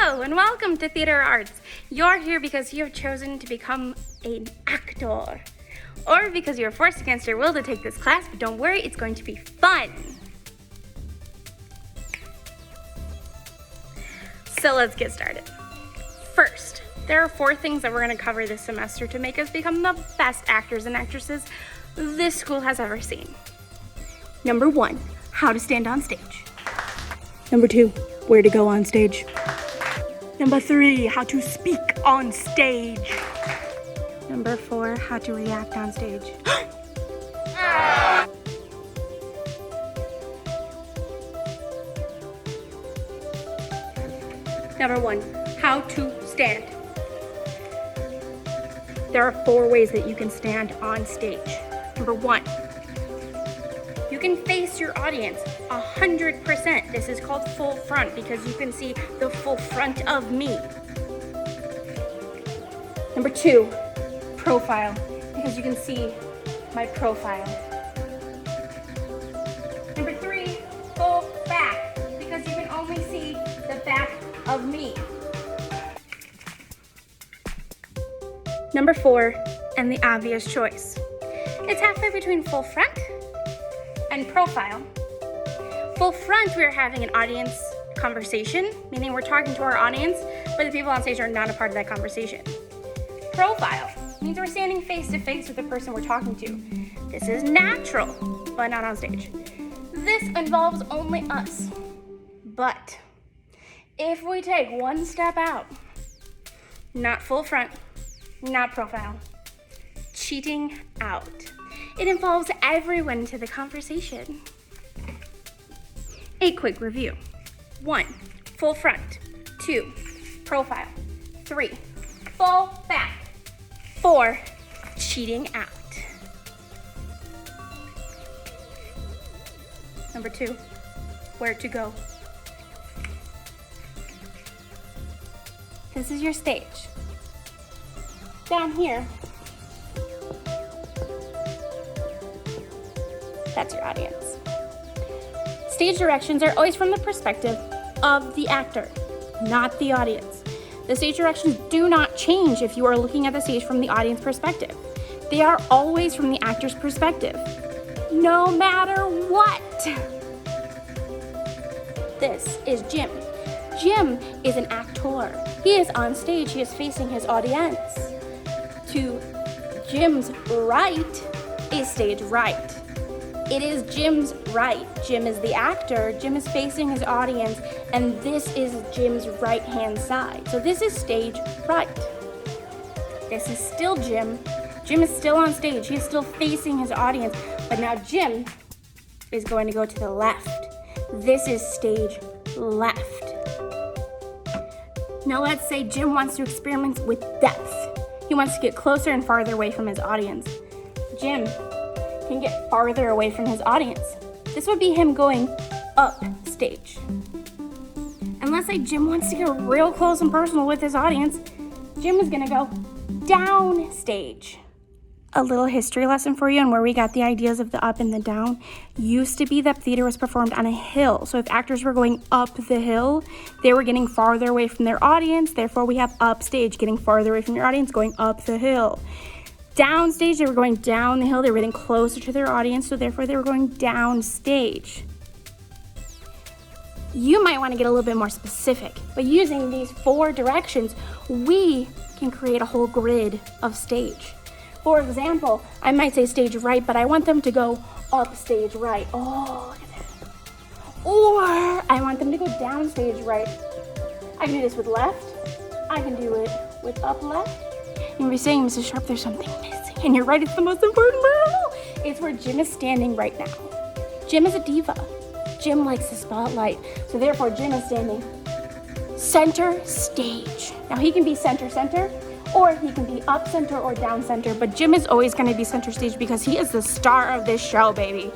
Hello and welcome to Theater Arts. You're here because you have chosen to become an actor, or because you're forced against your will to take this class, but don't worry, it's going to be fun. So let's get started. First, there are 4 things that we're going to cover this semester to make us become the best actors and actresses this school has ever seen. Number 1, how to stand on stage. Number 2, where to go on stage. Number 3, how to speak on stage. Number 4, how to react on stage. Number 1, how to stand. There are 4 ways that you can stand on stage. Number 1, you can face your audience 100%. This is called full front because you can see the full front of me. Number 2, profile, because you can see my profile. Number 3, full back, because you can only see the back of me. Number 4, and the obvious choice. It's halfway between full front and profile. Full front, we're having an audience conversation, meaning we're talking to our audience, but the people on stage are not a part of that conversation. Profile means we're standing face to face with the person we're talking to. This is natural, but not on stage. This involves only us. But if we take one step out, not full front, not profile, cheating out. It involves everyone to the conversation. A quick review. 1, full front. 2, profile. 3, full back. 4, cheating out. Number 2, where to go. This is your stage. Down here, that's your audience. Stage directions are always from the perspective of the actor, not the audience. The stage directions do not change if you are looking at the stage from the audience perspective. They are always from the actor's perspective, no matter what. This is Jim. Jim is an actor. He is on stage, he is facing his audience. To Jim's right is stage right. It is Jim's right. Jim is the actor. Jim is facing his audience, and this is Jim's right-hand side. So this is stage right. This is still Jim. Jim is still on stage. He is still facing his audience, but now Jim is going to go to the left. This is stage left. Now let's say Jim wants to experiment with depth. He wants to get closer and farther away from his audience. Jim can get farther away from his audience. This would be him going up stage. And let's say Jim wants to get real close and personal with his audience. Jim is gonna go down stage. A little history lesson for you on where we got the ideas of the up and the down. Used to be that theater was performed on a hill. So if actors were going up the hill, they were getting farther away from their audience. Therefore, we have up stage, getting farther away from your audience, going up the hill. Downstage, they were going down the hill, they were getting closer to their audience, so therefore they were going down stage. You might want to get a little bit more specific, but using these 4 directions, we can create a whole grid of stage. For example, I might say stage right, but I want them to go up stage right. Oh, look at that. Or I want them to go down stage right. I can do this with left. I can do it with up left. You'll be saying, Mrs. Sharp, there's something missing. And you're right, it's the most important part of all. It's where Jim is standing right now. Jim is a diva. Jim likes the spotlight. So therefore, Jim is standing center stage. Now he can be center, or he can be up center or down center, but Jim is always gonna be center stage because he is the star of this show, baby.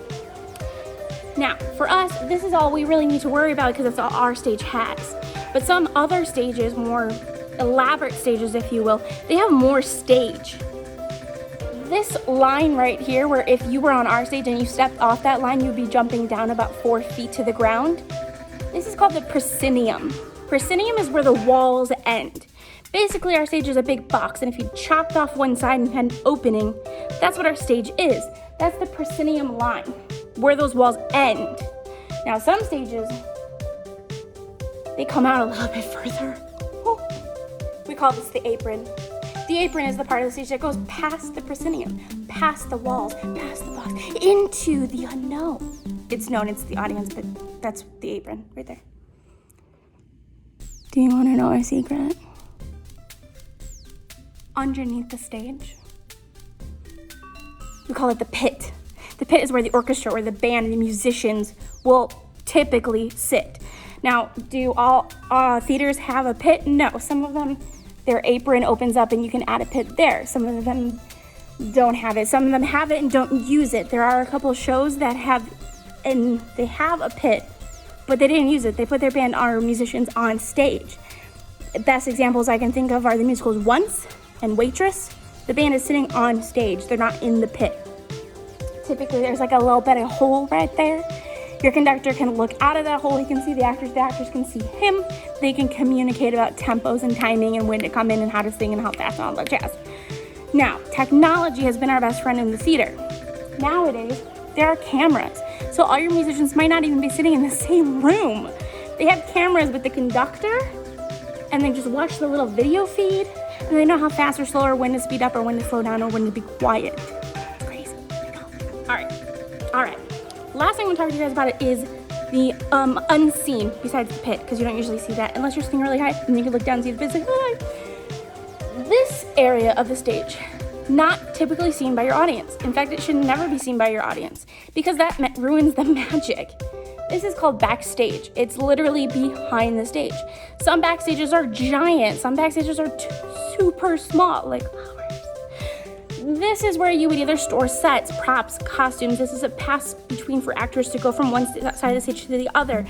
Now, for us, this is all we really need to worry about because it's all our stage has. But some other stages, more elaborate stages, if you will, they have more stage. This line right here, where if you were on our stage and you stepped off that line, you'd be jumping down about 4 feet to the ground. This is called the proscenium. Proscenium is where the walls end. Basically, our stage is a big box, and if you chopped off one side and had an opening, that's what our stage is. That's the proscenium line, where those walls end. Now, some stages, they come out a little bit further. We call this the apron. The apron is the part of the stage that goes past the proscenium, past the walls, past the box, into the unknown. It's known, it's the audience, but that's the apron right there. Do you want to know our secret? Underneath the stage, we call it the pit. The pit is where the orchestra, where the band and the musicians will typically sit. Now, do all theaters have a pit? No. Some of them, their apron opens up and you can add a pit there. Some of them don't have it. Some of them have it and don't use it. There are a couple shows that have a pit, but they didn't use it. They put their band or musicians on stage. Best examples I can think of are the musicals Once and Waitress. The band is sitting on stage. They're not in the pit. Typically, there's like a little bit of hole right there. Your conductor can look out of that hole. He can see the actors can see him. They can communicate about tempos and timing and when to come in and how to sing and how fast and all that jazz. Now, technology has been our best friend in the theater. Nowadays, there are cameras. So all your musicians might not even be sitting in the same room. They have cameras with the conductor, and they just watch the little video feed, and they know how fast or slow or when to speed up or when to slow down or when to be quiet. It's crazy. All right. Last thing I'm going to talk to you guys about it is the unseen besides the pit, because you don't usually see that unless you're sitting really high, and you can look down and see the pit's like, hi. This area of the stage, not typically seen by your audience. In fact, it should never be seen by your audience because that ruins the magic. This is called backstage. It's literally behind the stage. Some backstages are giant. Some backstages are super small, like flowers. This is where you would either store sets, props, costumes. This is a pass between for actors to go from one side of the stage to the other.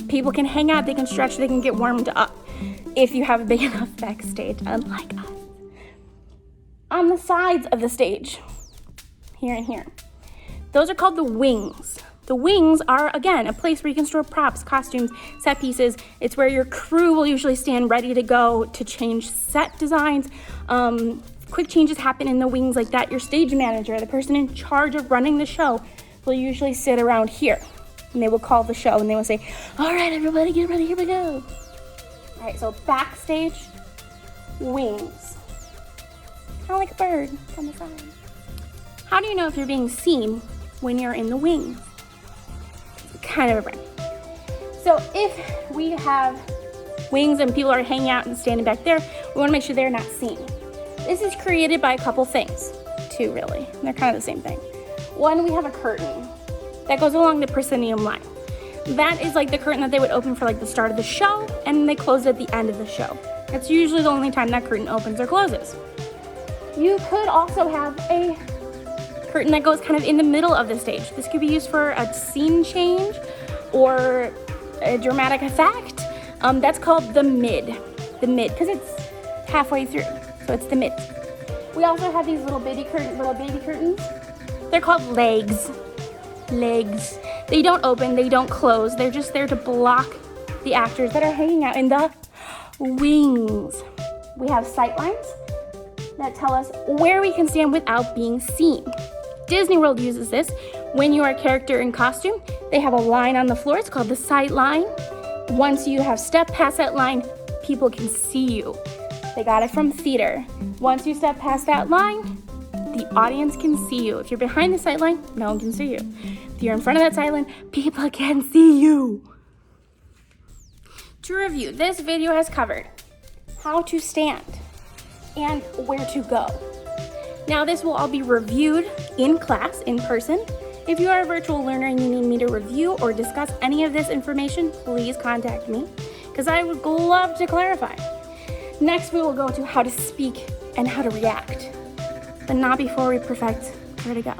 People can hang out, they can stretch, they can get warmed up if you have a big enough backstage, unlike us. On the sides of the stage, here and here, those are called the wings. The wings are, again, a place where you can store props, costumes, set pieces. It's where your crew will usually stand ready to go to change set designs. Quick changes happen in the wings like that. Your stage manager, the person in charge of running the show, will usually sit around here. And they will call the show and they will say, all right, everybody, get ready, here we go. All right, so backstage, wings. Kind of like a bird on the side. How do you know if you're being seen when you're in the wings? Kind of a brain. So if we have wings and people are hanging out and standing back there, we want to make sure they're not seen. This is created by a couple things, two really. They're kind of the same thing. One, we have a curtain that goes along the proscenium line. That is like the curtain that they would open for like the start of the show, and they close at the end of the show. That's usually the only time that curtain opens or closes. You could also have a curtain that goes kind of in the middle of the stage. This could be used for a scene change or a dramatic effect. That's called the mid, because it's halfway through, so it's the mid. We also have these little baby curtains. They're called legs. They don't open, they don't close. They're just there to block the actors that are hanging out in the wings. We have sight lines that tell us where we can stand without being seen. Disney World uses this. When you are a character in costume, they have a line on the floor. It's called the sight line. Once you have stepped past that line, people can see you. They got it from theater. Once you step past that line, the audience can see you. If you're behind the sight line, no one can see you. If you're in front of that sight line, people can see you. To review, this video has covered how to stand and where to go. Now this will all be reviewed in class, in person. If you are a virtual learner and you need me to review or discuss any of this information, please contact me, because I would love to clarify. Next, we will go to how to speak and how to react, but not before we perfect where to go.